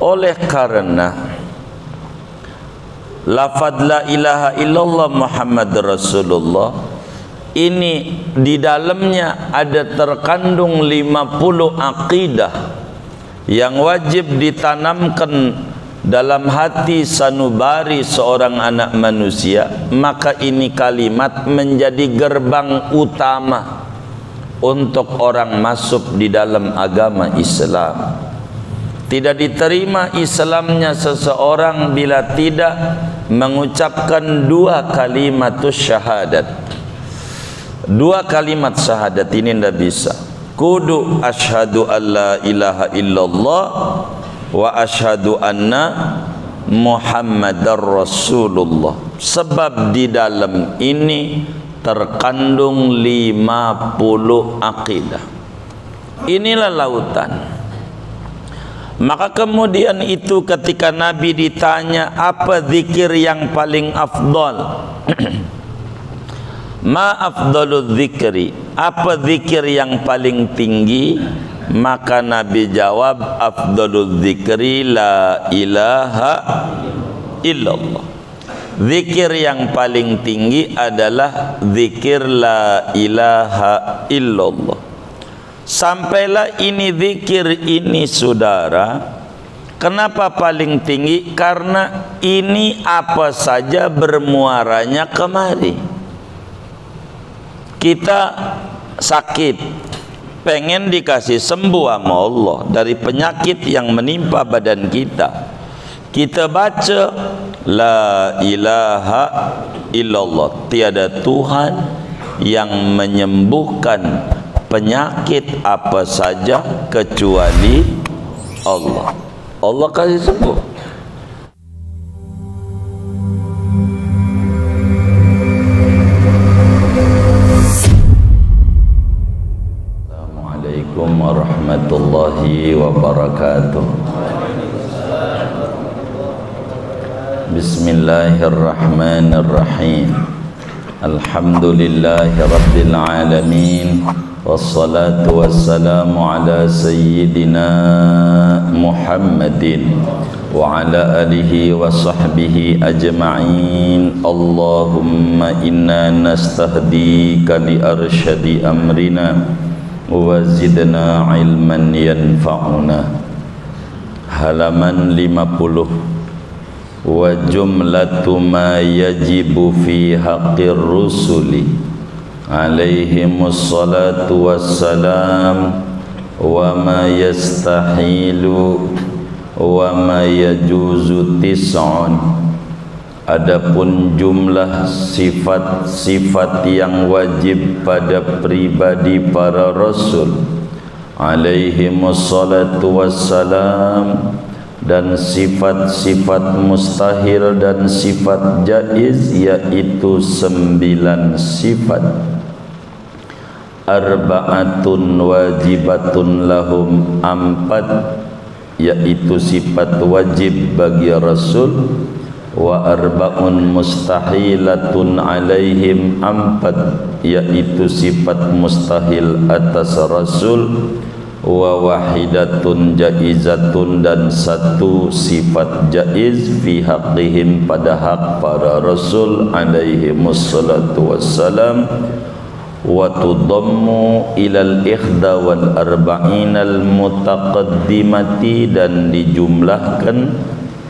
Oleh karena lafaz la ilaha illallah Muhammad Rasulullah ini di dalamnya ada terkandung 50 akidah yang wajib ditanamkan dalam hati sanubari seorang anak manusia, maka ini kalimat menjadi gerbang utama untuk orang masuk di dalam agama Islam. Tidak diterima Islamnya seseorang bila tidak mengucapkan dua kalimat syahadat. Dua kalimat syahadat ini tidak bisa. Kudu asyhadu alla ilaha illallah wa asyhadu anna Muhammadar Rasulullah. Sebab di dalam ini terkandung 50 akidah. Inilah lautan. Maka kemudian itu ketika Nabi ditanya apa zikir yang paling afdal, ma afdalul zikri, apa zikir yang paling tinggi, maka Nabi jawab afdalul zikri la ilaha illallah. Zikir yang paling tinggi adalah zikir la ilaha illallah. Sampailah ini zikir ini saudara, kenapa paling tinggi? Karena ini apa saja bermuaranya kemari. Kita sakit, pengen dikasih sembuh sama Allah dari penyakit yang menimpa badan kita. Kita baca la ilaha illallah, tiada Tuhan yang menyembuhkan penyakit apa saja kecuali Allah. Allah kasih sembuh. Assalamualaikum warahmatullahi wabarakatuh. Bismillahirrahmanirrahim. Alhamdulillahi rabbil alamin. Wassalatu wassalamu ala sayyidina Muhammadin wa ala alihi wa sahbihi ajma'in. Allahumma inna nastahdika li arsyadi amrina wa zidna ilman yanfa'una. Halaman 50. Wa jumlatu ma yajibu fi haqqir rusuli alaihimus salatu wassalam wa ma yastahilu wa ma yajuzu tis'un. Adapun jumlah sifat-sifat yang wajib pada pribadi para rasul alaihimus salatu wassalam, dan sifat-sifat mustahil dan sifat jaiz, yaitu 9 sifat. Arba'atun wajibatun lahum, 4 yaitu sifat wajib bagi Rasul. Wa arba'un mustahilatun alaihim, 4 yaitu sifat mustahil atas Rasul. Wa wahidatun jaizatun, dan 1 sifat jaiz fi haqqihim, pada hak para Rasul alaihimus salatu wassalam. Wa tudammu ilal ikhda wal arba'inal mutaqaddimati, dan dijumlahkan,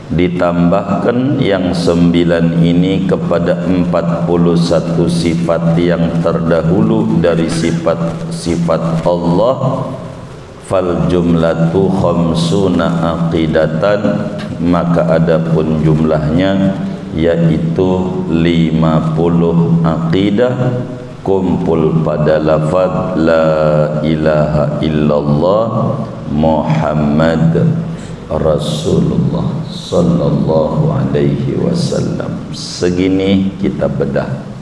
ditambahkan yang 9 ini kepada 41 sifat yang terdahulu dari sifat-sifat Allah. Fal jumlatu khamsuna aqidatan, maka adapun jumlahnya yaitu 50 aqidah, kumpul pada lafaz la ilaha illallah Muhammad Rasulullah sallallahu alaihi wasallam. Segini kita bedah.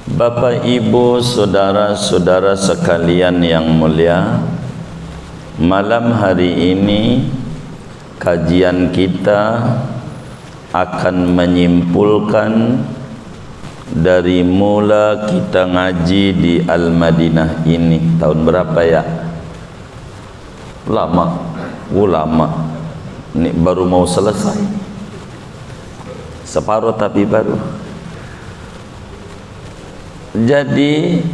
Bapak, Ibu, saudara-saudara sekalian yang mulia, malam hari ini kajian kita akan menyimpulkan dari mula kita ngaji di Al-Madinah ini. Tahun berapa ya? Lama. Ini baru mau selesai, separuh tapi baru. Jadi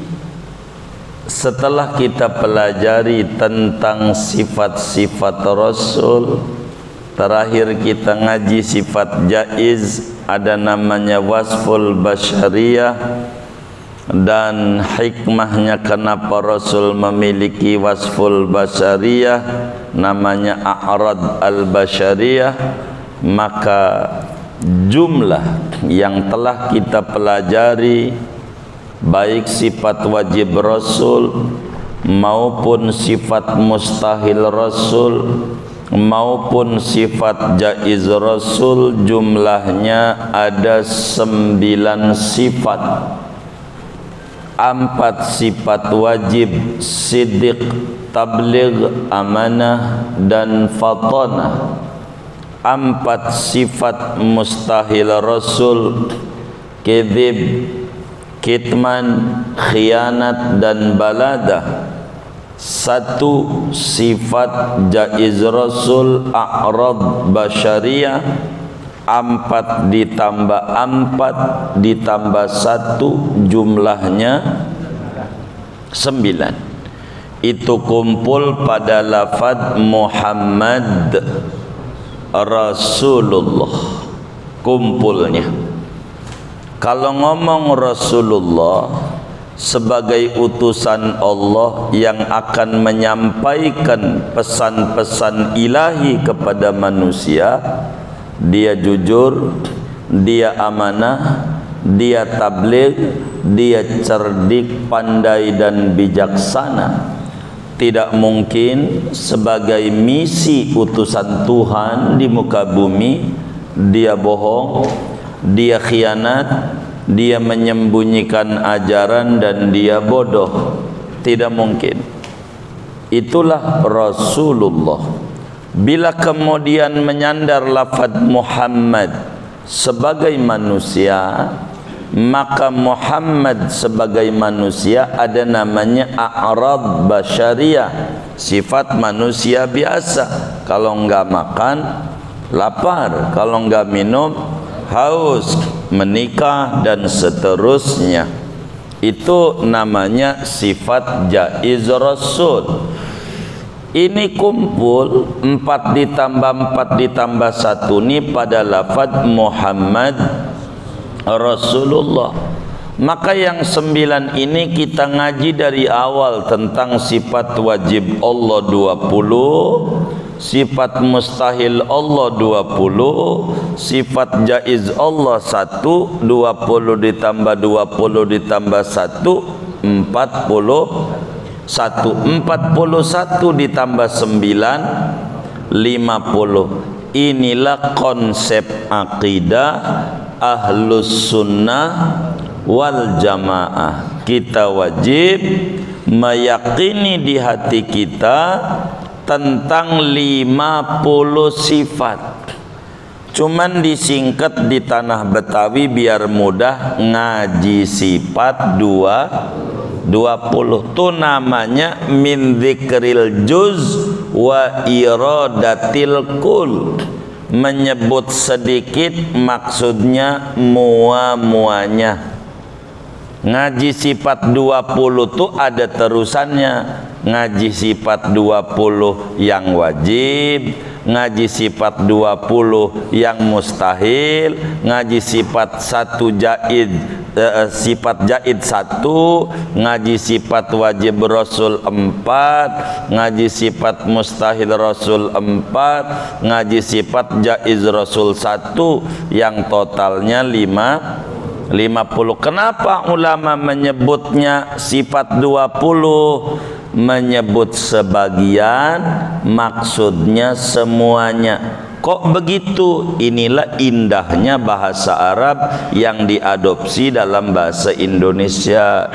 setelah kita pelajari tentang sifat-sifat Rasul, terakhir kita ngaji sifat jaiz, ada namanya wasful basyariyah, dan hikmahnya kenapa Rasul memiliki wasful basyariyah, namanya a'rad al-basyariyah. Maka jumlah yang telah kita pelajari, baik sifat wajib Rasul maupun sifat mustahil Rasul maupun sifat jaiz Rasul, jumlahnya ada 9 sifat. 4 sifat wajib, siddiq, tabligh, amanah, dan fatanah. 4 sifat mustahil Rasul, kedzib, kitman, khianat, dan baladah. 1 sifat jaiz Rasul, a'rad basyariyah. 4 ditambah 4 ditambah 1 jumlahnya 9. Itu kumpul pada lafaz Muhammad Rasulullah, kumpulnya. Kalau ngomong Rasulullah sebagai utusan Allah yang akan menyampaikan pesan-pesan ilahi kepada manusia, dia jujur, dia amanah, dia tabligh, dia cerdik, pandai, dan bijaksana. Tidak mungkin sebagai misi utusan Tuhan di muka bumi dia bohong, dia khianat, dia menyembunyikan ajaran, dan dia bodoh. Tidak mungkin. Itulah Rasulullah. Bila kemudian menyandar lafaz Muhammad sebagai manusia, maka Muhammad sebagai manusia ada namanya a'rad basyariyah, sifat manusia biasa. Kalau enggak makan, lapar. Kalau enggak minum, haus. Menikah, dan seterusnya. Itu namanya sifat jaiz Rasul. Ini kumpul 4 ditambah 4 ditambah 1 ini pada lafaz Muhammad Rasulullah. Maka yang 9 ini kita ngaji dari awal tentang sifat wajib Allah 20, sifat mustahil Allah 20, sifat jaiz Allah 1, 20 ditambah 20 ditambah 1 40, 41 ditambah 9 50. Inilah konsep akidah Ahlus Sunnah wal Jamaah. Kita wajib meyakini di hati kita tentang 50 sifat. Cuman disingkat di tanah Betawi biar mudah, ngaji sifat 20. Itu namanya min dzikril juz wa iradatil kul. Menyebut sedikit maksudnya muanya. Ngaji sifat 20 itu ada terusannya. Ngaji sifat 20 yang wajib, ngaji sifat 20 yang mustahil, ngaji sifat 1 jaid, sifat jaid 1, ngaji sifat wajib Rasul 4, ngaji sifat mustahil Rasul 4, ngaji sifat jaiz Rasul 1, yang totalnya 50. Kenapa ulama menyebutnya sifat 20? Menyebut sebagian, maksudnya semuanya. Kok begitu? Inilah indahnya bahasa Arab yang diadopsi dalam bahasa Indonesia.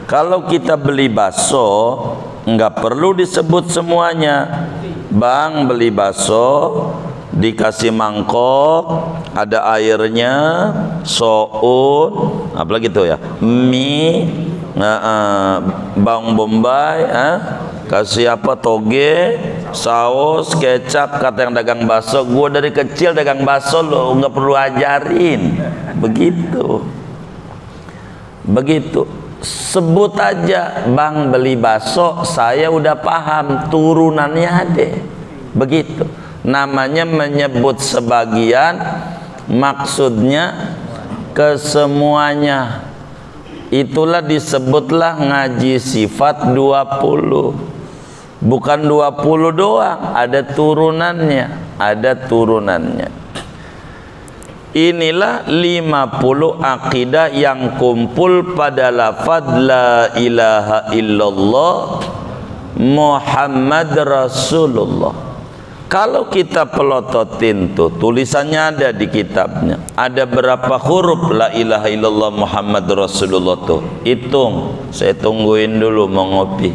Kalau kita beli bakso, nggak perlu disebut semuanya. Bang, beli bakso, dikasih mangkok, ada airnya, soun, apalagi itu ya, mie, bawang bombay, kasih apa, toge, saus, kecap, kata yang dagang bakso, gua dari kecil dagang bakso lo, nggak perlu ajarin. Begitu. Begitu. Sebut aja, bang beli bakso, saya udah paham turunannya ada. Begitu. Namanya menyebut sebagian, maksudnya kesemuanya. Itulah disebutlah ngaji sifat 20. Bukan 20 doang, ada turunannya, ada turunannya. Inilah 50 akidah yang kumpul pada lafaz la ilaha illallah Muhammad Rasulullah. Kalau kita pelototin tuh, tulisannya ada di kitabnya. Ada berapa huruf la ilaha illallah Muhammad Rasulullah tuh? Hitung, saya tungguin dulu mau ngopi.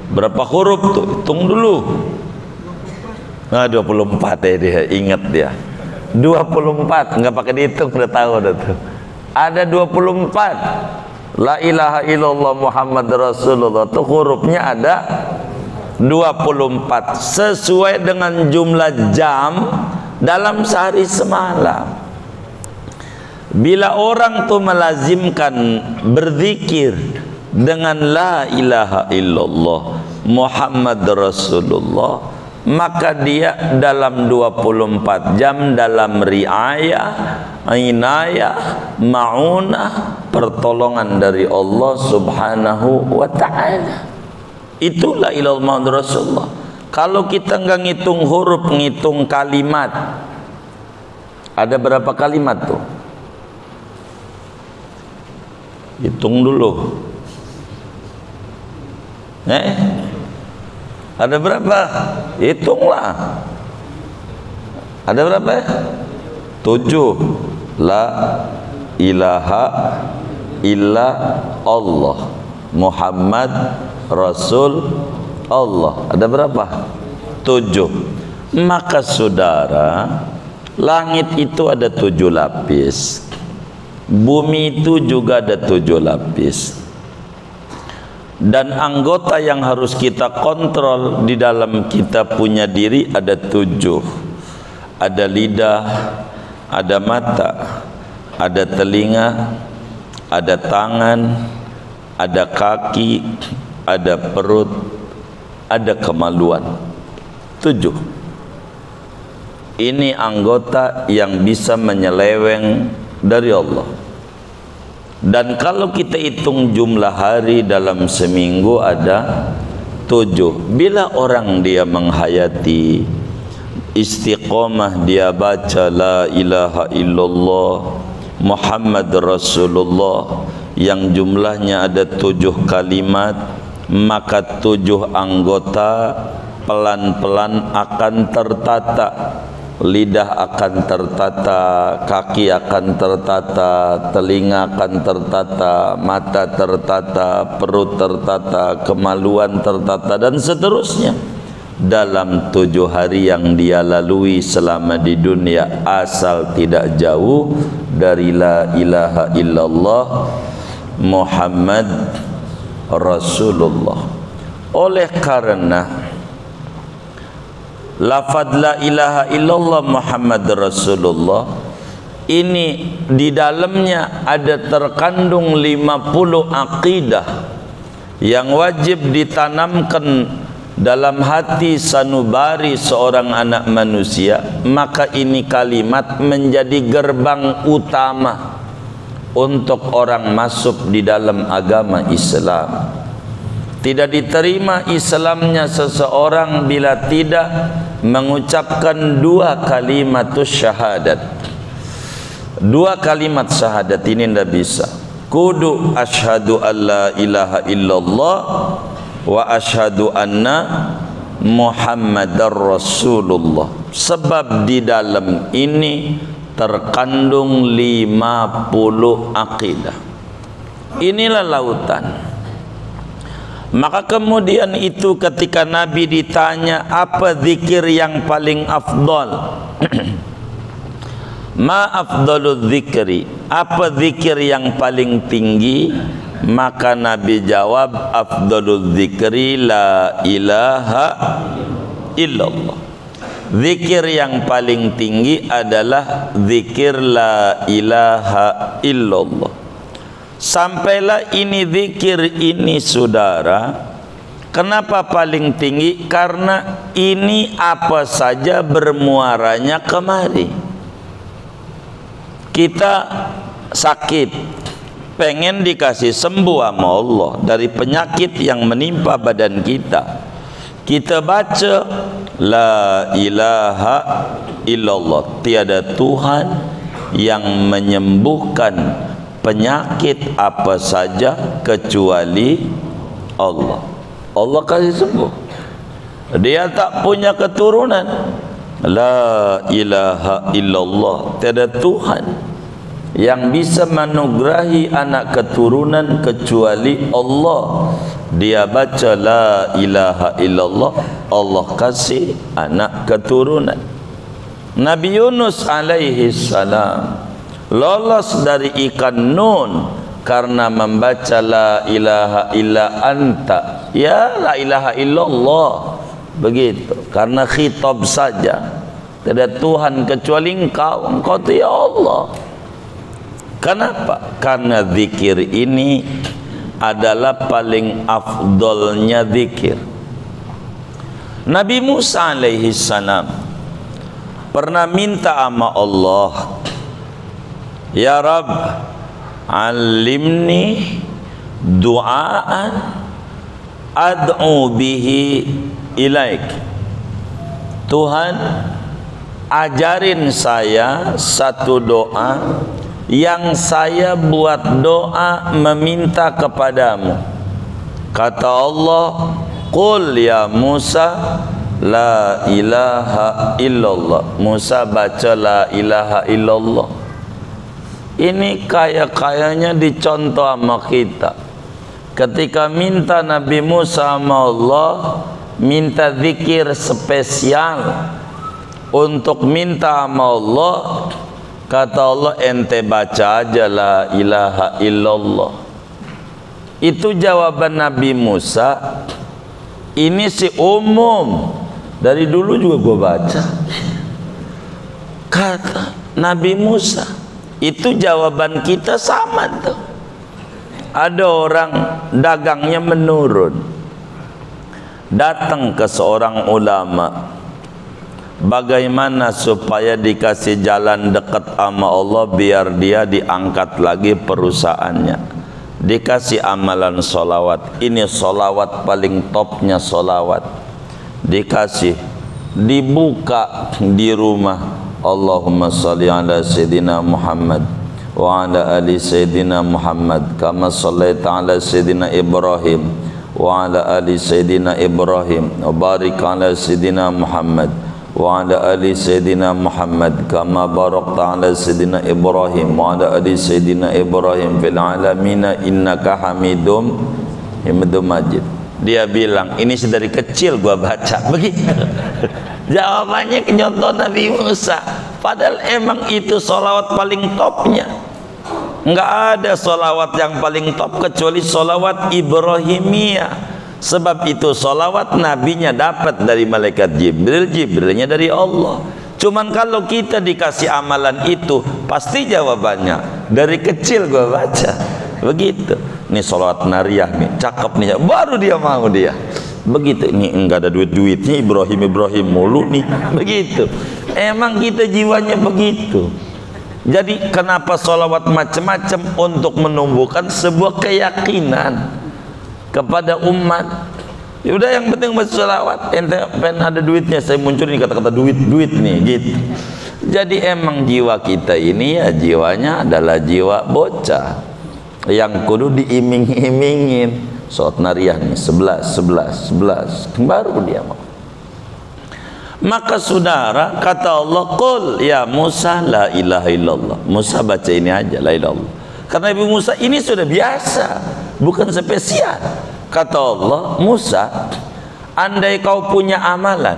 Berapa huruf tuh? Hitung dulu. Nah, 24 ya dia, ingat dia. 24, nggak pakai dihitung udah tahu dah tuh. Ada 24. La ilaha illallah Muhammad Rasulullah tuh hurufnya ada 24 sesuai dengan jumlah jam dalam sehari semalam. Bila orang tuh melazimkan berzikir dengan la ilaha illallah Muhammad Rasulullah, maka dia dalam 24 jam dalam riayah, inayah, ma'unah, pertolongan dari Allah subhanahu wa ta'ala. Itulah ilallah Muhammad Rasulullah. Kalau kita nggak ngitung huruf, ngitung kalimat, ada berapa kalimat tuh? Hitung dulu. Ada berapa? Hitunglah. Ada berapa? 7. La ilaha illa Allah Muhammad Rasul Allah. Ada berapa? 7. Maka saudara, langit itu ada 7 lapis, bumi itu juga ada 7 lapis. Dan anggota yang harus kita kontrol di dalam kita punya diri ada 7. Ada lidah, ada mata, ada telinga, ada tangan, ada kaki, ada perut, ada kemaluan. 7. Ini anggota yang bisa menyeleweng dari Allah. Dan kalau kita hitung jumlah hari dalam seminggu ada 7. Bila orang dia menghayati istiqomah, dia baca la ilaha illallah Muhammad Rasulullah yang jumlahnya ada 7 kalimat, maka 7 anggota pelan-pelan akan tertata. Lidah akan tertata, kaki akan tertata, telinga akan tertata, mata tertata, perut tertata, kemaluan tertata, dan seterusnya. Dalam 7 hari yang dia lalui selama di dunia, asal tidak jauh dari la ilaha illallah Muhammad Rasulullah. Oleh karena lafaz la ilaha illallah Muhammad Rasulullah ini di dalamnya ada terkandung 50 akidah yang wajib ditanamkan dalam hati sanubari seorang anak manusia. Maka ini kalimat menjadi gerbang utama untuk orang masuk di dalam agama Islam. Tidak diterima Islamnya seseorang bila tidak mengucapkan 2 kalimatus syahadat. 2 kalimat syahadat ini tidak bisa. Kudu asyhadu an la ilaha illallah wa asyhadu anna Muhammadar Rasulullah. Sebab di dalam ini terkandung 50 akidah. Inilah lautan. Maka kemudian itu ketika Nabi ditanya apa zikir yang paling afdal, ma afdalul zikri, apa zikir yang paling tinggi, Maka Nabi jawab, afdalul dzikri la ilaha illallah. Zikir yang paling tinggi adalah zikir la ilaha illallah. Sampailah ini zikir ini saudara. Kenapa paling tinggi? Karena ini apa saja bermuaranya kemari. Kita sakit, pengen dikasih sembuh sama Allah dari penyakit yang menimpa badan kita. Kita baca la ilaha illallah, tiada Tuhan yang menyembuhkan penyakit apa saja kecuali Allah. Allah kasih sembuh. Dia tak punya keturunan. La ilaha illallah, tiada Tuhan yang bisa menugerahi anak keturunan kecuali Allah. Dia baca la ilaha illallah, Allah kasih anak keturunan. Nabi Yunus alaihi salam lolos dari ikan Nun karena membaca la ilaha illa anta, ya la ilaha illallah. Begitu, karena khitab saja, tidak Tuhan kecuali engkau, engkau itu ya Allah. Kenapa? Karena zikir ini adalah paling afdolnya zikir. Nabi Musa alaihi salam pernah minta sama Allah, ya Rabb, alimni du'aan ad'u bihi ilaik. Tuhan, ajarin saya satu doa yang saya buat doa meminta kepadamu. Kata Allah, qul ya Musa la ilaha illallah. Musa baca la ilaha illallah. Ini kaya-kayanya dicontoh sama kita. Ketika minta Nabi Musa sama Allah, minta zikir spesial untuk minta sama Allah, kata Allah, ente baca aja la ilaha illallah. Itu jawaban Nabi Musa. Ini si umum, dari dulu juga gua baca. Kata Nabi Musa, itu jawaban kita sama tuh. Ada orang dagangnya menurun, datang ke seorang ulama, bagaimana supaya dikasih jalan dekat sama Allah biar dia diangkat lagi perusahaannya. Dikasih amalan solawat. Ini solawat paling topnya solawat. Dikasih, dibuka di rumah. Allahumma salli ala Sayyidina Muhammad wa ala ali Sayyidina Muhammad kama sallaita ala Sayyidina Ibrahim wa ala ali Sayyidina Ibrahim wa barik ala Sayyidina Muhammad wa ala ali Sayyidina Muhammad kama barakta ala Sayyidina Ibrahim wa ala ali Sayyidina Ibrahim fil alamina innaka hamidum majid. Dia bilang, ini dari kecil gua baca begitu. Jawabannya kenyontoh Nabi Musa. Padahal emang itu solawat paling topnya. Enggak ada solawat yang paling top kecuali solawat Ibrahimiyah. Sebab itu solawat nabinya dapat dari malaikat Jibril, Jibrilnya dari Allah. Cuman kalau kita dikasih amalan itu, pasti jawabannya dari kecil gua baca begitu. Ini solawat nariyah nih, cakep nih, baru dia mau dia begitu. Ini enggak ada duit-duitnya, Ibrahim mulu nih begitu. Emang kita jiwanya begitu. Jadi kenapa solawat macam-macam? Untuk menumbuhkan sebuah keyakinan kepada umat. Ya udah, yang penting baca solawat. Ente pengen ada duitnya, saya munculin kata-kata duit nih gitu. Jadi emang jiwa kita ini ya jiwanya adalah jiwa bocah yang kudu diiming-imingin. Sholat nariyah nih 11 baru dia mau. Maka saudara, kata Allah, qul ya Musa la ilaha illallah. Musa baca ini aja, la ilaha illallah. Karena Nabi Musa ini sudah biasa, bukan spesial. Kata Allah, Musa, andai kau punya amalan,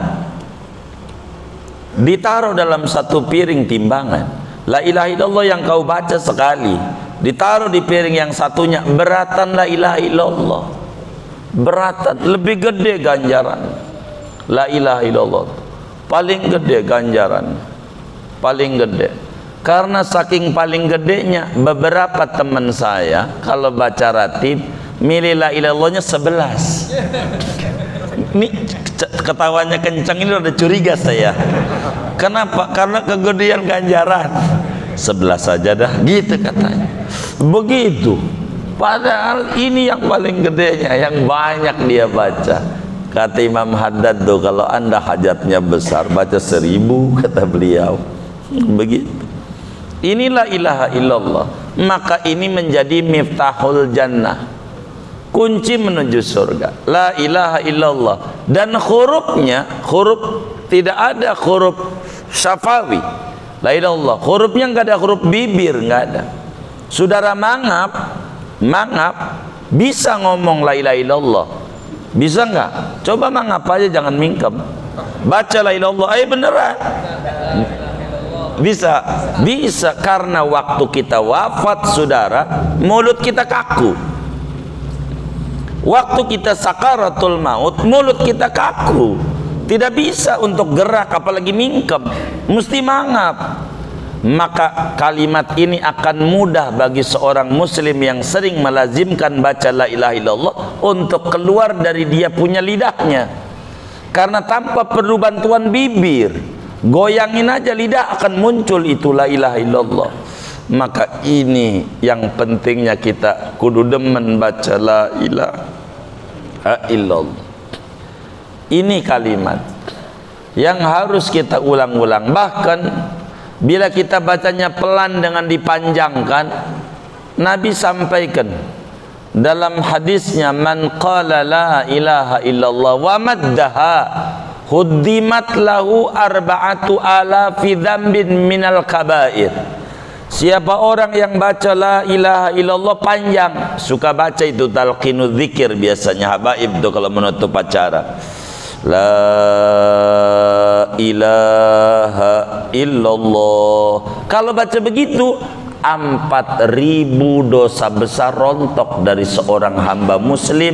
ditaruh dalam satu piring timbangan, la ilaha illallah yang kau baca sekali ditaruh di piring yang satunya, beratan la ilaha illallah, beratan, lebih gede ganjaran la ilaha illallah, paling gede ganjaran, paling gede. Karena saking paling gedenya, beberapa teman saya kalau baca ratib milih la ilaha illallahnya 11. Ini ketawanya kencang, ini udah curiga saya. Kenapa? Karena kegedean ganjaran. 11 saja dah, gitu katanya. Begitu. Padahal ini yang paling gedenya, yang banyak dia baca. Kata Imam Haddad tuh, kalau anda hajatnya besar, baca 1000, kata beliau. Begitu. Inilah ilaha illallah. Maka ini menjadi miftahul jannah, kunci menuju surga. La ilaha illallah. Dan hurufnya, huruf tidak ada huruf syafawi. La ilaha illallah, hurufnya nggak ada huruf bibir, nggak ada. Saudara mangap bisa ngomong la ilaha illallah, bisa nggak? Coba mangap aja, jangan mingkem. Baca la ilaha illallah, ayo beneran. Bisa, bisa, karena waktu kita wafat saudara, mulut kita kaku. Waktu kita sakaratul maut, mulut kita kaku, tidak bisa untuk gerak, apalagi mingkem, mesti mangap. Maka kalimat ini akan mudah bagi seorang muslim yang sering melazimkan baca la ilaha illallah untuk keluar dari dia punya lidahnya, karena tanpa perlu bantuan bibir, goyangin aja lidah akan muncul itu la ilaha illallah. Maka ini yang pentingnya kita kudu demen baca la ilaha illallah. Ini kalimat yang harus kita ulang-ulang. Bahkan bila kita bacanya pelan dengan dipanjangkan, Nabi sampaikan dalam hadisnya, man qala la ilaha illallah wa maddaha huddimat lahu arba'atu alafi dzambin minal kabair. Siapa orang yang baca la ilaha illallah panjang, suka baca itu talqinu dzikir biasanya habaib itu kalau menutup acara, la ilaha illallah. Kalau baca begitu, 4.000 dosa besar rontok dari seorang hamba muslim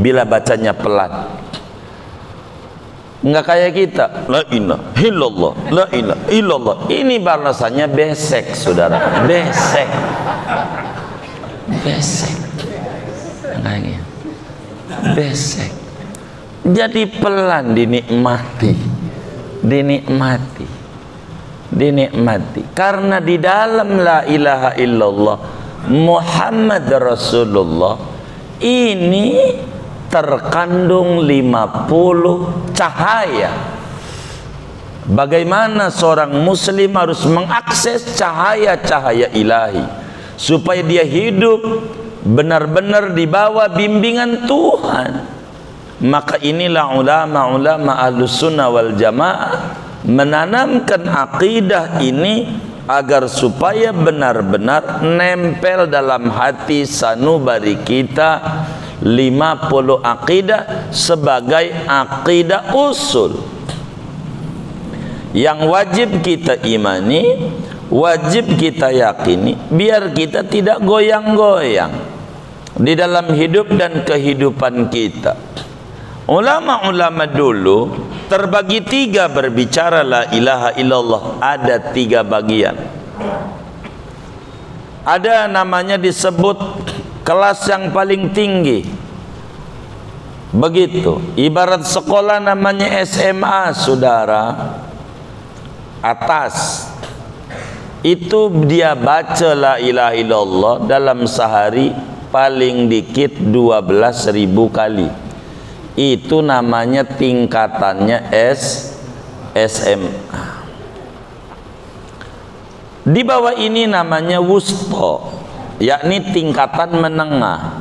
bila bacanya pelan. Enggak kayak kita, la ilaha illallah, la ilaha illallah. Ini balasannya besek, saudara, besek, besek, besek. Jadi pelan, dinikmati, dinikmati, dinikmati. Karena di dalam la ilaha illallah Muhammad Rasulullah ini terkandung 50 cahaya. Bagaimana seorang muslim harus mengakses cahaya-cahaya ilahi supaya dia hidup benar-benar di bawah bimbingan Tuhan. Maka inilah ulama-ulama Ahlus Sunnah wal Jamaah menanamkan akidah ini agar supaya benar-benar nempel dalam hati sanubari kita 50 akidah sebagai akidah usul yang wajib kita imani, wajib kita yakini, biar kita tidak goyang-goyang di dalam hidup dan kehidupan kita. Ulama-ulama dulu terbagi 3 berbicara la ilaha illallah, ada 3 bagian. Ada namanya disebut kelas yang paling tinggi, begitu, ibarat sekolah namanya SMA, saudara, atas itu dia baca la ilaha illallah dalam sehari paling dikit 12.000 kali. Itu namanya tingkatannya SMA. Di bawah ini namanya wusta, yakni tingkatan menengah,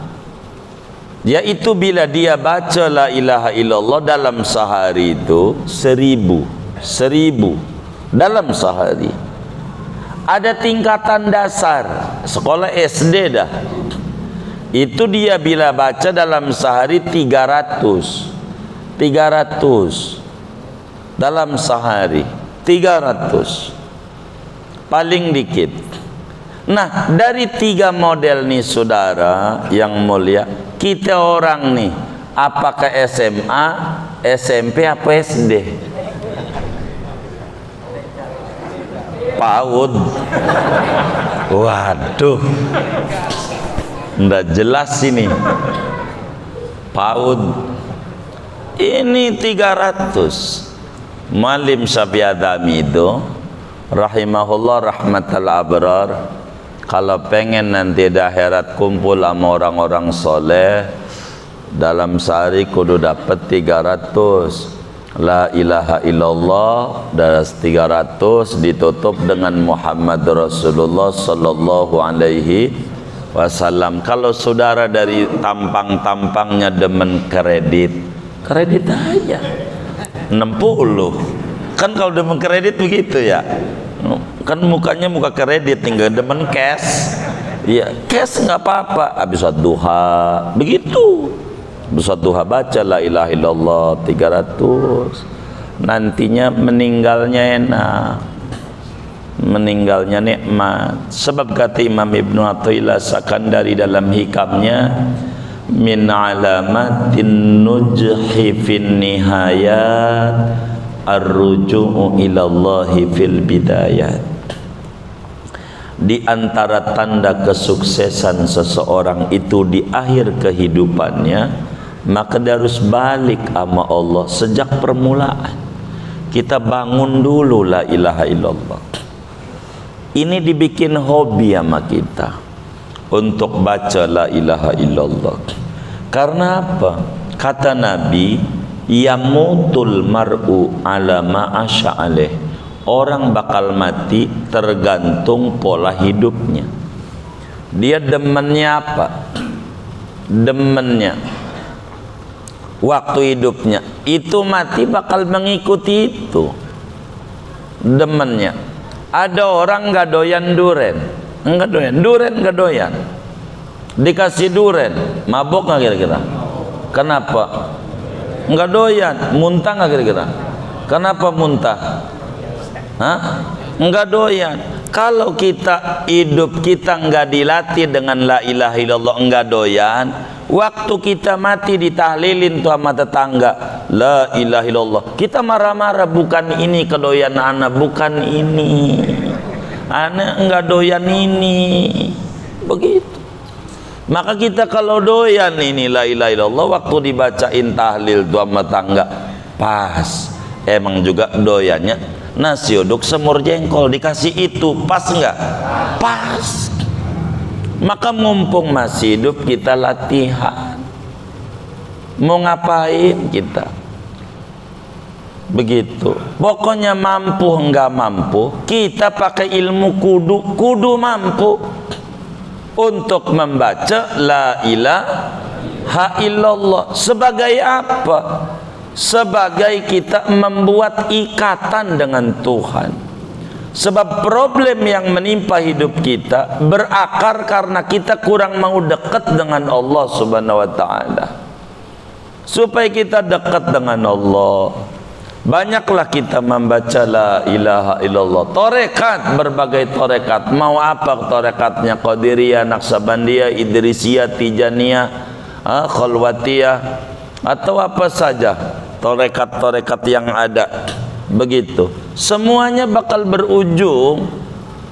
yaitu bila dia baca la ilaha illallah dalam sehari itu 1000 dalam sehari. Ada tingkatan dasar, sekolah SD dah, itu dia bila baca dalam sehari 300 dalam sehari 300 paling dikit. Nah, dari 3 model nih saudara yang mulia, kita orang nih apakah SMA, SMP apa SD? PAUD. Waduh, nggak jelas ini. PAUD ini 300. Malim Syafi'adami itu rahimahullah rahmatal abrar, kalau pengen nanti di akhirat kumpul sama orang-orang soleh, dalam sehari kudu dapat 300 la ilaha illallah, dan 300 ditutup dengan Muhammad Rasulullah sallallahu alaihi wasallam. Kalau saudara dari tampang-tampangnya demen kredit aja 60. Kan kalau demen kredit begitu ya, kan mukanya muka kredit, tinggal demen cash. Ya cash nggak apa-apa. Habis sholat duha begitu, habis sholat duha baca la ilaha illallah 300. Nantinya meninggalnya enak, meninggalnya nikmat. Sebab kata Imam Ibnu Athaillah Sakandari dalam hikamnya, min alamatin nujhi fin nihayat ar-ruju'u ilallahi fil bidayat. Di antara tanda kesuksesan seseorang itu di akhir kehidupannya, maka dia harus balik sama Allah sejak permulaan. Kita bangun dulu la ilaha illallah. Ini dibikin hobi sama kita untuk baca la ilaha illallah. Karena apa? Kata Nabi, yamutul mar'u ala ma'asya alaih. Orang bakal mati tergantung pola hidupnya. Dia demennya apa? Demennya waktu hidupnya itu, mati bakal mengikuti itu demennya. Ada orang nggak doyan duren, nggak doyan duren, nggak doyan. Dikasih duren, mabok nggak kira-kira? Kenapa? Nggak doyan. Muntah nggak kira-kira? Kenapa muntah? Hah? Nggak doyan. Kalau kita hidup kita nggak dilatih dengan la ilaha illallah, nggak doyan, waktu kita mati ditahlilin tuh sama tetangga la ilaha illallah, kita marah-marah, bukan ini kedoyan anak, bukan ini, anak nggak doyan ini, begitu. Maka kita kalau doyan ini la ilaha illallah, waktu dibacain tahlil tuh sama tetangga pas, emang juga doyannya nasi uduk semur jengkol, dikasih itu pas nggak? Pas. Maka mumpung masih hidup kita latihan. Mau ngapain kita? Begitu. Pokoknya mampu enggak mampu, kita pakai ilmu kudu mampu untuk membaca la ilaha illallah. Sebagai apa? Sebagai kita membuat ikatan dengan Tuhan. Sebab problem yang menimpa hidup kita berakar karena kita kurang mau dekat dengan Allah Subhanahu wa ta'ala. Supaya kita dekat dengan Allah, banyaklah kita membaca la ilaha illallah. Torekat, berbagai torekat. Mau apa torekatnya? Qadiriyah, Naqsabandiyah, Idrisiyah, Tijaniyah, Khalwatiyah, atau apa saja torekat-torekat yang ada. Begitu, semuanya bakal berujung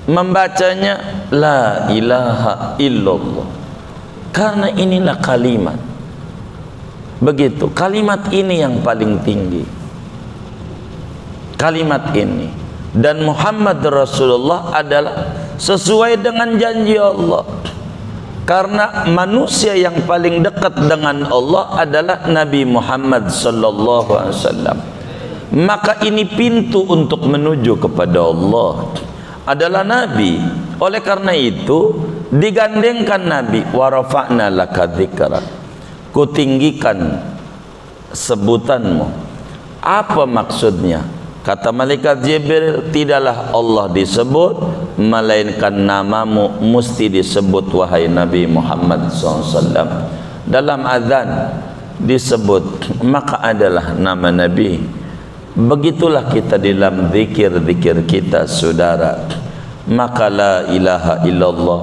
membacanya la ilaha illallah. Karena inilah kalimat. Begitu, kalimat ini yang paling tinggi. Kalimat ini. Dan Muhammad Rasulullah adalah sesuai dengan janji Allah. Karena manusia yang paling dekat dengan Allah adalah Nabi Muhammad sallallahu alaihi wasallam. Maka ini pintu untuk menuju kepada Allah adalah Nabi. Oleh karena itu digandengkan Nabi, wa rafa'na laka dzikrak. Kutinggikan sebutanmu. Apa maksudnya? Kata malaikat Jibril, tidaklah Allah disebut melainkan namamu mesti disebut wahai Nabi Muhammad SAW. Dalam azan disebut, maka adalah nama Nabi. Begitulah kita dalam zikir-zikir kita saudara. maka la ilaha illallah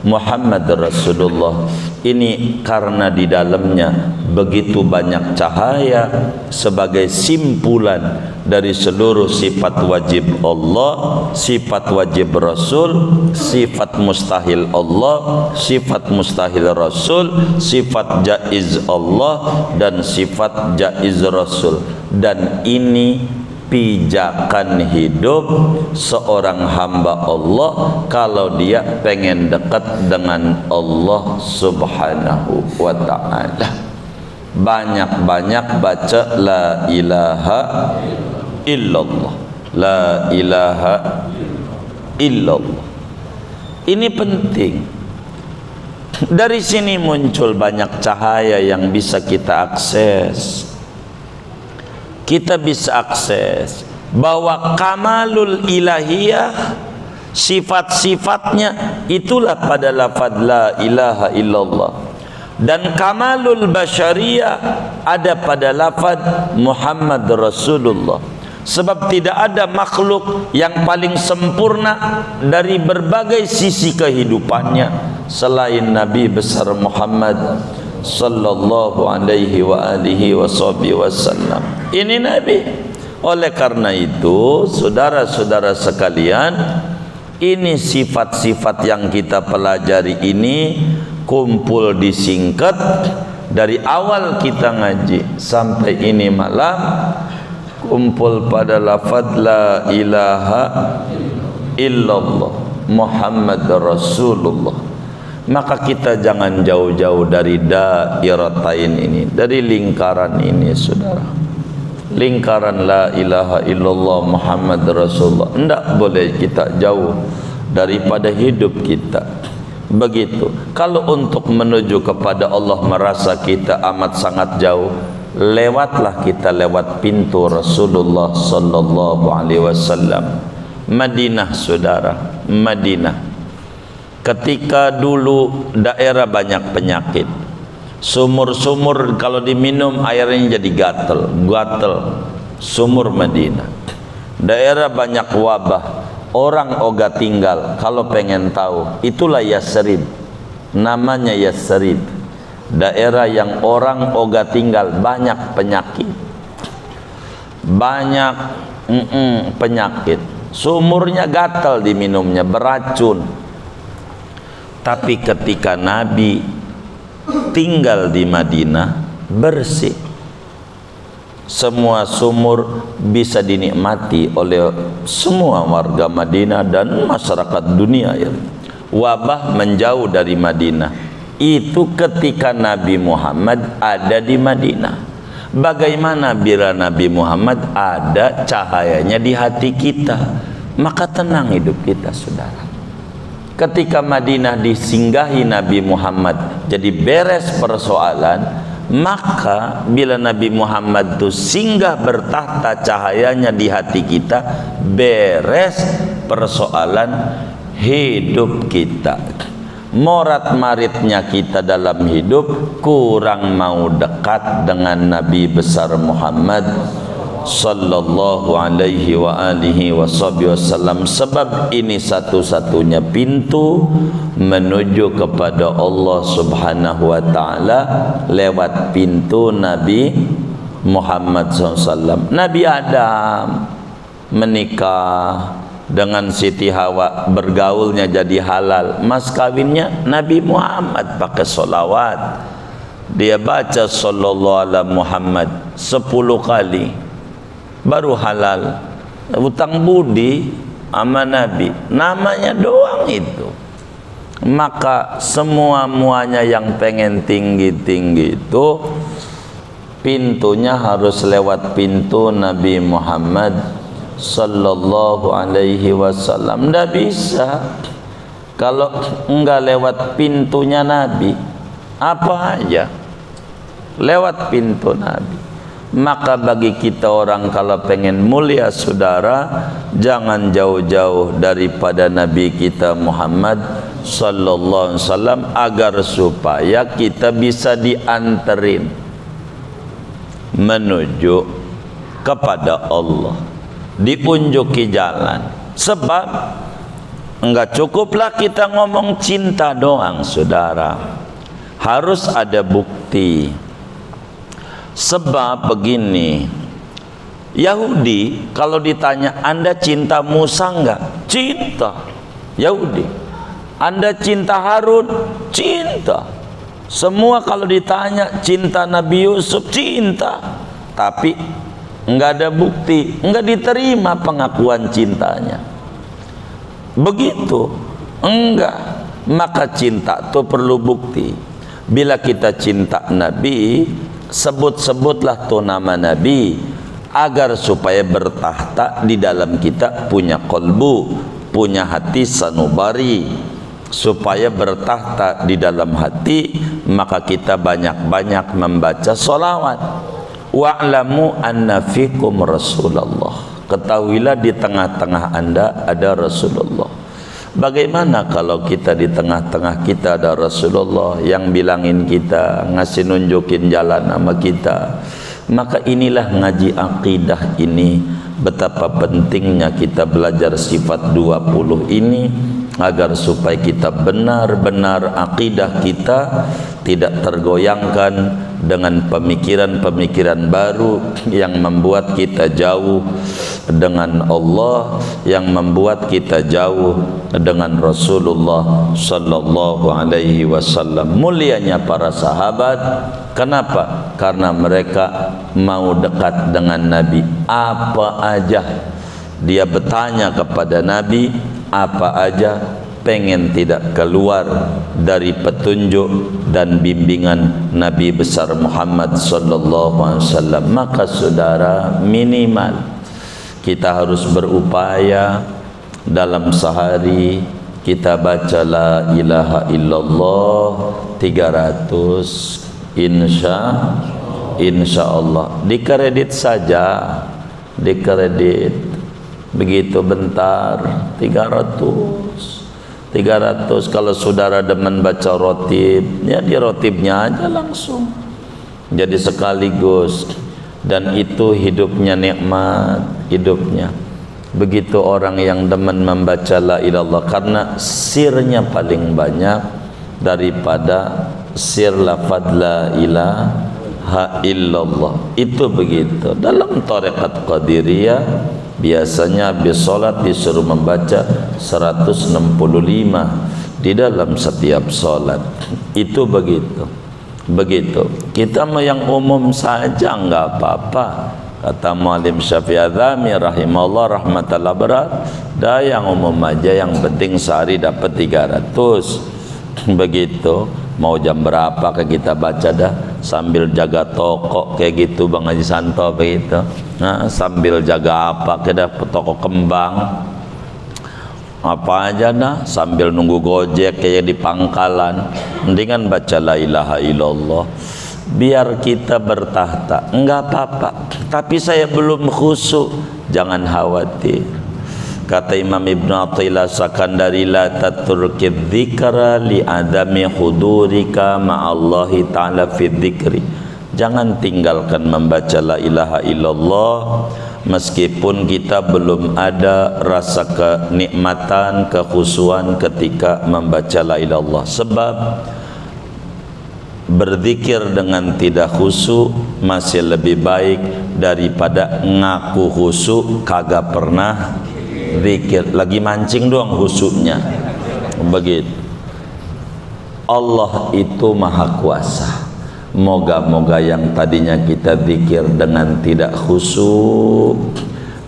Muhammad Rasulullah ini karena di dalamnya begitu banyak cahaya sebagai simpulan dari seluruh sifat wajib Allah, sifat wajib Rasul, sifat mustahil Allah, sifat mustahil Rasul, sifat jaiz Allah dan sifat jaiz Rasul. Dan ini pijakan hidup seorang hamba Allah kalau dia pengen dekat dengan Allah Subhanahu wa ta'ala. Banyak-banyak baca la ilaha illallah, la ilaha illallah. Ini penting. Dari sini muncul banyak cahaya yang bisa kita akses. Kita bisa akses bahwa kamalul ilahiyah, sifat-sifatnya itulah pada lafaz la ilaha illallah, dan kamalul basyariyah ada pada lafaz Muhammad Rasulullah. Sebab tidak ada makhluk yang paling sempurna dari berbagai sisi kehidupannya selain Nabi besar Muhammad sallallahu alaihi wa alihi wasallam. Ini Nabi. Oleh karena itu, saudara-saudara sekalian, ini sifat-sifat yang kita pelajari ini kumpul disingkat dari awal kita ngaji sampai ini malam, kumpul pada lafaz la ilaha illallah Muhammad Rasulullah. Maka kita jangan jauh-jauh dari dairatain ini, dari lingkaran ini, saudara. Lingkaran la ilaha illallah Muhammad Rasulullah. Tidak boleh kita jauh daripada hidup kita. Begitu. Kalau untuk menuju kepada Allah merasa kita amat sangat jauh, lewatlah kita lewat pintu Rasulullah sallallahu alaihi wasallam. Madinah, saudara, Madinah. Ketika dulu daerah banyak penyakit, sumur-sumur kalau diminum airnya jadi gatel, sumur Madinah. Daerah banyak wabah, orang oga tinggal. Kalau pengen tahu, itulah Yasrib, namanya Yasrib. Daerah yang orang oga tinggal, banyak penyakit, banyak penyakit. Sumurnya gatel diminumnya, beracun. Tapi ketika Nabi tinggal di Madinah, bersih. Semua sumur bisa dinikmati oleh semua warga Madinah dan masyarakat dunia ya. Wabah menjauh dari Madinah. Itu ketika Nabi Muhammad ada di Madinah. Bagaimana bila Nabi Muhammad ada cahayanya di hati kita? Maka tenang hidup kita, saudara. Ketika Madinah disinggahi Nabi Muhammad, jadi beres persoalan. Maka bila Nabi Muhammad itu singgah bertahta cahayanya di hati kita, beres persoalan hidup kita. Morat maritnya kita dalam hidup kurang mau dekat dengan Nabi besar Muhammad sallallahu alaihi wa alihi wasallam. Sebab ini satu-satunya pintu menuju kepada Allah subhanahu wa ta'ala lewat pintu Nabi Muhammad SAW. Nabi Adam menikah dengan Siti Hawa, bergaulnya jadi halal. Mas kawinnya Nabi Muhammad pakai solawat. Dia baca sallallahu ala Muhammad 10 kali baru halal. Hutang budi sama Nabi, namanya doang itu. Maka semua-muanya yang pengen tinggi-tinggi itu pintunya harus lewat pintu Nabi Muhammad sallallahu alaihi wasallam. Nggak bisa kalau enggak lewat pintunya Nabi. Apa aja lewat pintu Nabi. Maka bagi kita orang kalau pengen mulia, saudara, jangan jauh-jauh daripada Nabi kita Muhammad sallallahu alaihi wasallam, agar supaya kita bisa dianterin menuju kepada Allah, diunjuki jalan. Sebab Enggak cukuplah kita ngomong cinta doang, saudara. Harus ada bukti. Sebab begini, Yahudi kalau ditanya, Anda cinta Musa enggak? Cinta. Yahudi. Anda cinta Harun? Cinta. Semua kalau ditanya cinta Nabi Yusuf, cinta. Tapi enggak ada bukti, enggak diterima pengakuan cintanya. Begitu. Enggak. Maka cinta itu perlu bukti. Bila kita cinta Nabi, sebut-sebutlah tuh nama Nabi, agar supaya bertahta di dalam kita, punya kolbu, punya hati sanubari, supaya bertahta di dalam hati. Maka kita banyak-banyak membaca sholawat. Wa'lamu anna fikum Rasulullah. Ketahuilah di tengah-tengah Anda ada Rasulullah. Bagaimana kalau kita di tengah-tengah kita ada Rasulullah yang bilangin kita, ngasih nunjukin jalan sama kita? Maka inilah ngaji akidah ini, betapa pentingnya kita belajar sifat 20 ini, agar supaya kita benar-benar akidah kita tidak tergoyangkan dengan pemikiran-pemikiran baru yang membuat kita jauh dengan Allah, yang membuat kita jauh dengan Rasulullah sallallahu alaihi wasallam. Mulianya para sahabat, kenapa? Karena mereka mau dekat dengan Nabi. Apa aja dia bertanya kepada Nabi, apa aja, pengen tidak keluar dari petunjuk dan bimbingan Nabi besar Muhammad sallallahu alaihi wasallam. Maka saudara, minimal kita harus berupaya dalam sehari kita baca la ilaha illallah 300, insya Allah. Dikredit saja, dikredit begitu bentar 300. Kalau saudara demen baca rotib, ya di rotibnya aja langsung, jadi sekaligus. Dan itu hidupnya nikmat, hidupnya. Begitu orang yang demen membaca la ilallah, karena sirnya paling banyak daripada sir lafaz la ilaha illallah. Itu begitu. Dalam tarekat Qadiriyah biasanya habis sholat disuruh membaca 165 di dalam setiap sholat. Itu begitu. Begitu. Kita mau yang umum saja enggak apa-apa. Kata Muallim Syafi'i Adzami rahimahullah rahmatullah berat, dah yang umum aja, yang penting sehari dapat 300. Begitu. Mau jam berapa ke kita baca dah, sambil jaga toko kayak gitu Bang Haji Santo begitu. Nah, sambil jaga apa ke dah, toko kembang apa aja dah, sambil nunggu gojek kayak di pangkalan, mendingan baca la ilaha illallah. Biar kita bertahta, enggak apa-apa. Tapi saya belum khusyuk, jangan khawatir. Kata Imam Ibn Athaillah Sakandari, la tatrukid dzikra li adami hudurika ma'allahi ta'ala fi dzikri. Jangan tinggalkan membaca la ilaha illallah meskipun kita belum ada rasa kenikmatan, kekhusyuan ketika membaca la ilaha illallah. Sebab berzikir dengan tidak khusyuk masih lebih baik daripada ngaku khusyuk kagak pernah zikir, lagi mancing doang khusyuknya. Begitu. Allah itu maha kuasa. Moga-moga yang tadinya kita zikir dengan tidak khusyuk,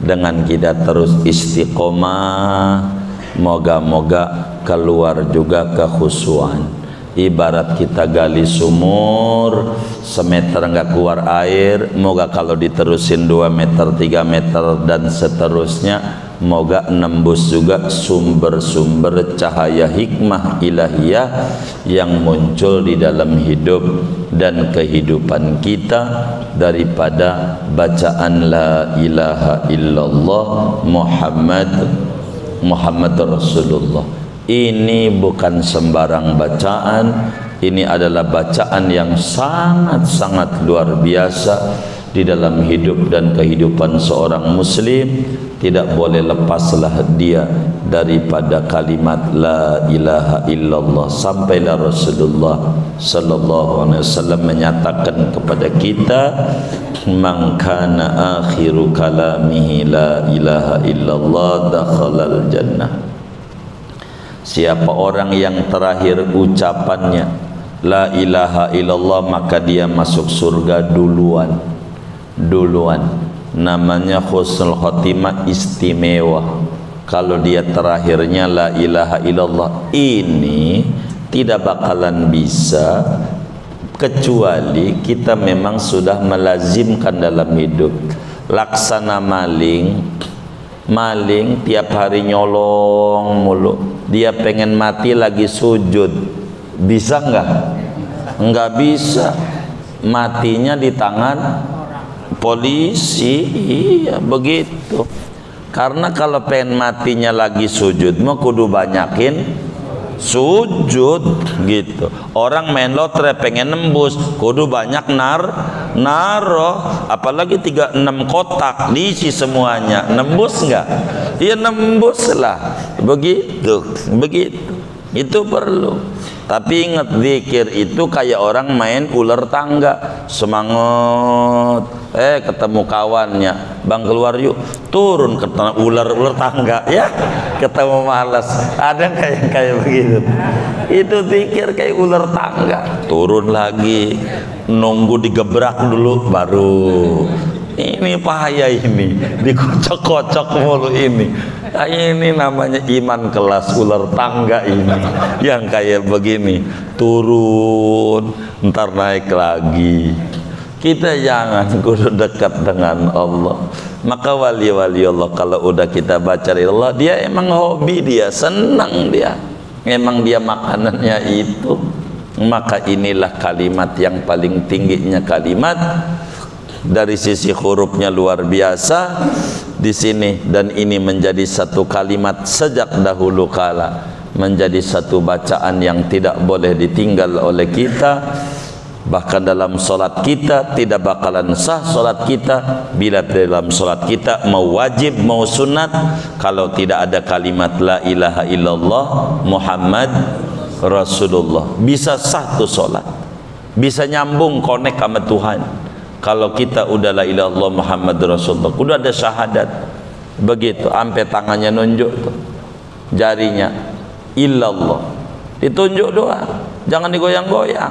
dengan kita terus istiqomah, moga-moga keluar juga kekhusyuan. Ibarat kita gali sumur, semeter enggak keluar air, moga kalau diterusin 2 meter, 3 meter dan seterusnya, moga nembus juga sumber-sumber cahaya hikmah ilahiyah yang muncul di dalam hidup dan kehidupan kita daripada bacaan la ilaha illallah Muhammad Rasulullah. Ini bukan sembarang bacaan, ini adalah bacaan yang sangat-sangat luar biasa, di dalam hidup dan kehidupan seorang muslim, tidak boleh lepaslah dia daripada kalimat la ilaha illallah. Sampailah Rasulullah sallallahu alaihi wasallam menyatakan kepada kita, man kana akhiru kalamihi la ilaha illallah dakhalal jannah. Siapa orang yang terakhir ucapannya la ilaha illallah, maka dia masuk surga duluan. Namanya husnul khotimah, istimewa. Kalau dia terakhirnya la ilaha illallah, ini tidak bakalan bisa kecuali kita memang sudah melazimkan dalam hidup. Laksana maling tiap hari nyolong mulu, dia pengen mati lagi sujud, bisa enggak? Enggak bisa. Matinya di tangan polisi. Iya begitu. Karena kalau pengen matinya lagi sujud mah kudu banyakin sujud gitu. Orang main lotre pengen nembus kudu banyak naroh, apalagi 36 kotak diisi semuanya, nembus enggak? Iya nembus lah. Begitu itu perlu. Tapi ingat, zikir itu kayak orang main ular tangga, semangat, ketemu kawannya, bang keluar yuk, turun ke ular tangga, ya ketemu malas, ada kayak begitu. Itu zikir kayak ular tangga, turun lagi, nunggu digebrak dulu baru. Ini bahaya, ini dikocok-kocok mulu ini. Nah, ini namanya iman kelas ular tangga ini, yang kayak begini, turun ntar naik lagi. Kita jangan kudu dekat dengan Allah. Maka wali-wali Allah kalau udah kita baca Allah, dia emang hobi, dia senang, dia emang dia makanannya itu. Maka inilah kalimat yang paling tingginya kalimat. Dari sisi hurufnya luar biasa di sini, dan ini menjadi satu kalimat sejak dahulu kala, menjadi satu bacaan yang tidak boleh ditinggal oleh kita. Bahkan dalam solat kita tidak bakalan sah solat kita bila dalam solat kita mau wajib mau sunat kalau tidak ada kalimat la ilaha illallah Muhammad Rasulullah. Bisa sah tuh solat, bisa nyambung connect sama Tuhan. Kalau kita udah la ilaha illallah Muhammad Rasulullah, udah ada syahadat begitu, sampai tangannya nunjuk tuh, jarinya illallah ditunjuk doang, jangan digoyang-goyang.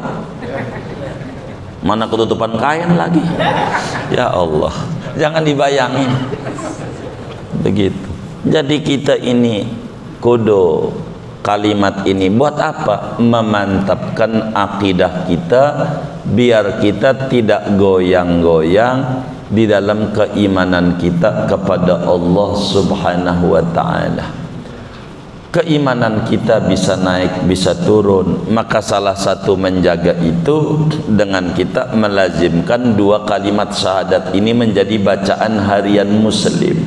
Mana ketutupan kain lagi, ya Allah, jangan dibayangin begitu. Jadi kita ini kudu kalimat ini buat apa? Memantapkan akidah kita, biar kita tidak goyang-goyang di dalam keimanan kita kepada Allah Subhanahu wa ta'ala. Keimanan kita bisa naik, bisa turun. Maka salah satu menjaga itu dengan kita melazimkan dua kalimat syahadat ini menjadi bacaan harian muslim.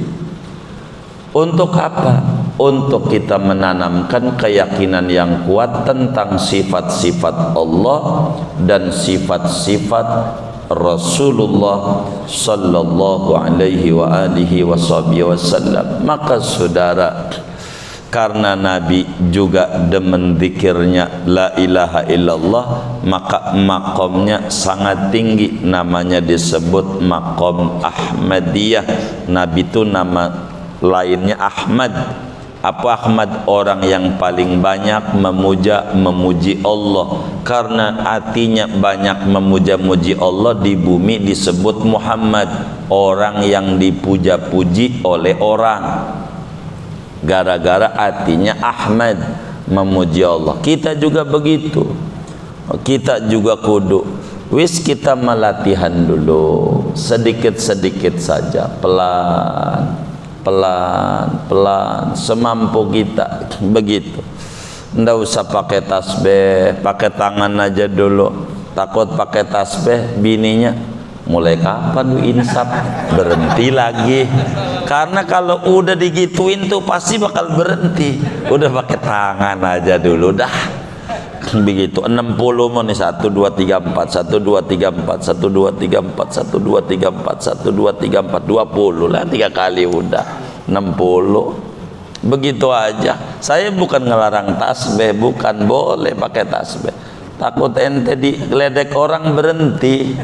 Untuk apa? Untuk kita menanamkan keyakinan yang kuat tentang sifat-sifat Allah dan sifat-sifat Rasulullah sallallahu alaihi wa alihi wasallam. Maka saudara, karena Nabi juga demen zikirnya la ilaha illallah, maka makomnya sangat tinggi, namanya disebut makom Ahmadiyah. Nabi itu nama lainnya Ahmad. Apa Ahmad? Orang yang paling banyak memuji Allah. Karena hatinya banyak memuja-muji Allah, di bumi disebut Muhammad, orang yang dipuja-puji oleh orang. Gara-gara hatinya Ahmad memuji Allah. Kita juga begitu. Kita juga kudu kita melatihan dulu, sedikit-sedikit saja, pelan-pelan semampu kita begitu. Nggak usah pakai tasbih, pakai tangan aja dulu. Takut pakai tasbih bininya, mulai kapan lu insaf, berhenti lagi. Karena kalau udah digituin tuh pasti bakal berhenti. Udah pakai tangan aja dulu dah begitu 60 nih 1 2 3 4 1 2 3 4 1 2 3 4 1 2 3 4 1 2 3 4 20 lah 3 kali udah 60 begitu aja. Saya bukan ngelarang tasbih, bukan, boleh pakai tasbih, takut ente diledek orang berhenti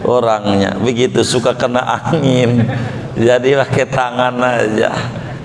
orangnya, begitu suka kena angin jadi pakai tangan aja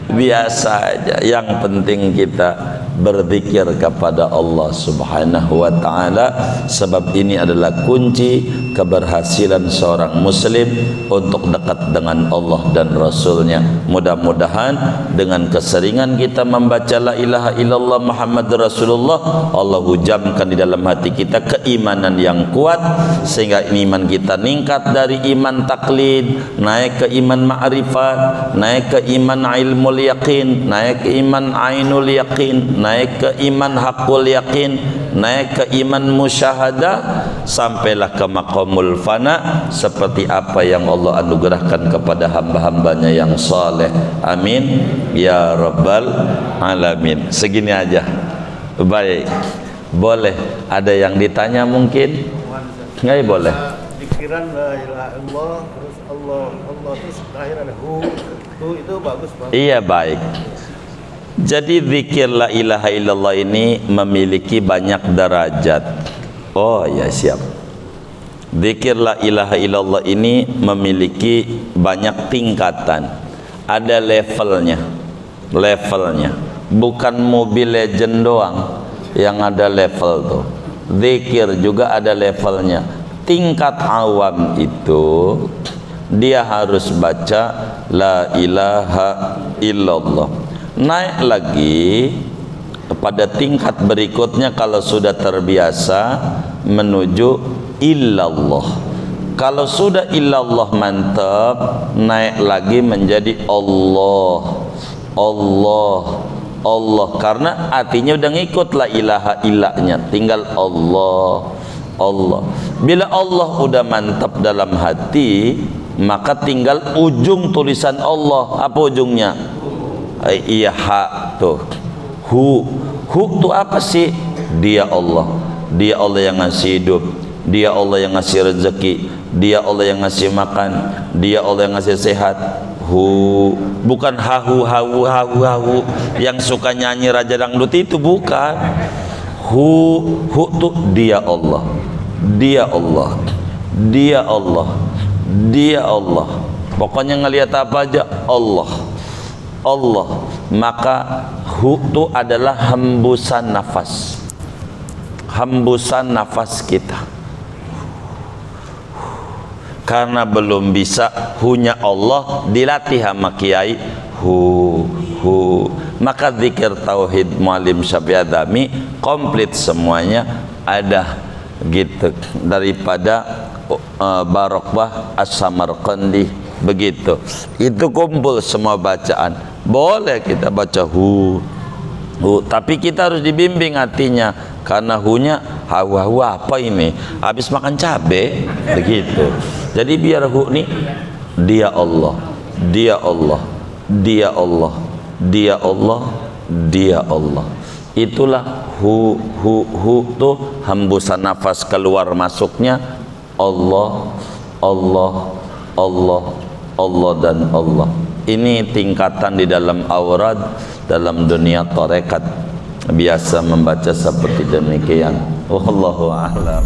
biasa aja. Yang penting kita berzikir kepada Allah Subhanahu wa taala, sebab ini adalah kunci keberhasilan seorang muslim untuk dekat dengan Allah dan Rasulnya. Mudah-mudahan dengan keseringan kita membaca la ilaha illallah Muhammad Rasulullah, Allah hujamkan di dalam hati kita keimanan yang kuat, sehingga iman kita meningkat dari iman taklid naik ke iman ma'rifat, naik ke iman ilmul yaqin, naik ke iman ainul yaqin, naik ke iman hakul yakin, naik ke iman musyahadah, sampailah ke maqamul fana seperti apa yang Allah anugerahkan kepada hamba-hambanya yang saleh. Amin ya rabbal alamin. Segini aja. Baik, boleh ada yang ditanya mungkin? Nggak boleh. Pikiran la ilaha illallah, terus Allah terus terakhir ada hu itu bagus banget. Iya, baik. Jadi zikir la ilaha illallah ini memiliki banyak derajat. Oh ya, siap. Zikir la ilaha illallah ini memiliki banyak tingkatan. Ada levelnya. Bukan Mobile Legend doang yang ada level tuh. Zikir juga ada levelnya. Tingkat awam itu dia harus baca la ilaha illallah. Naik lagi pada tingkat berikutnya kalau sudah terbiasa menuju illallah. Kalau sudah illallah mantap, naik lagi menjadi Allah. Karena artinya udah ngikut la ilaha illanya, tinggal Allah. Bila Allah udah mantap dalam hati, maka tinggal ujung tulisan Allah. Apa ujungnya? Iya, ha tuh. Hu tuh apa sih? Dia Allah yang ngasih hidup, dia Allah yang ngasih rezeki, dia Allah yang ngasih makan, dia Allah yang ngasih sehat. Hu, bukan hahu yang suka nyanyi raja dangdut itu, bukan. Hu tuh dia Allah. Pokoknya ngelihat apa aja Allah. Maka hu itu adalah hembusan nafas kita. Karena belum bisa hunya Allah dilatih sama kiai hu. Maka zikir tauhid Muallim Syafi'i Adami komplit semuanya ada gitu, daripada Barokbah As-Samarqandi begitu. Itu kumpul semua bacaan. Boleh kita baca hu, tapi kita harus dibimbing hatinya, karena hunya hawa apa ini, habis makan cabe begitu. Jadi biar hu nih dia Allah. Itulah hu tuh hembusan nafas keluar masuknya Allah dan Allah. Ini tingkatan di dalam aurad, dalam dunia tarekat biasa membaca seperti demikian. Wallahu a'lam.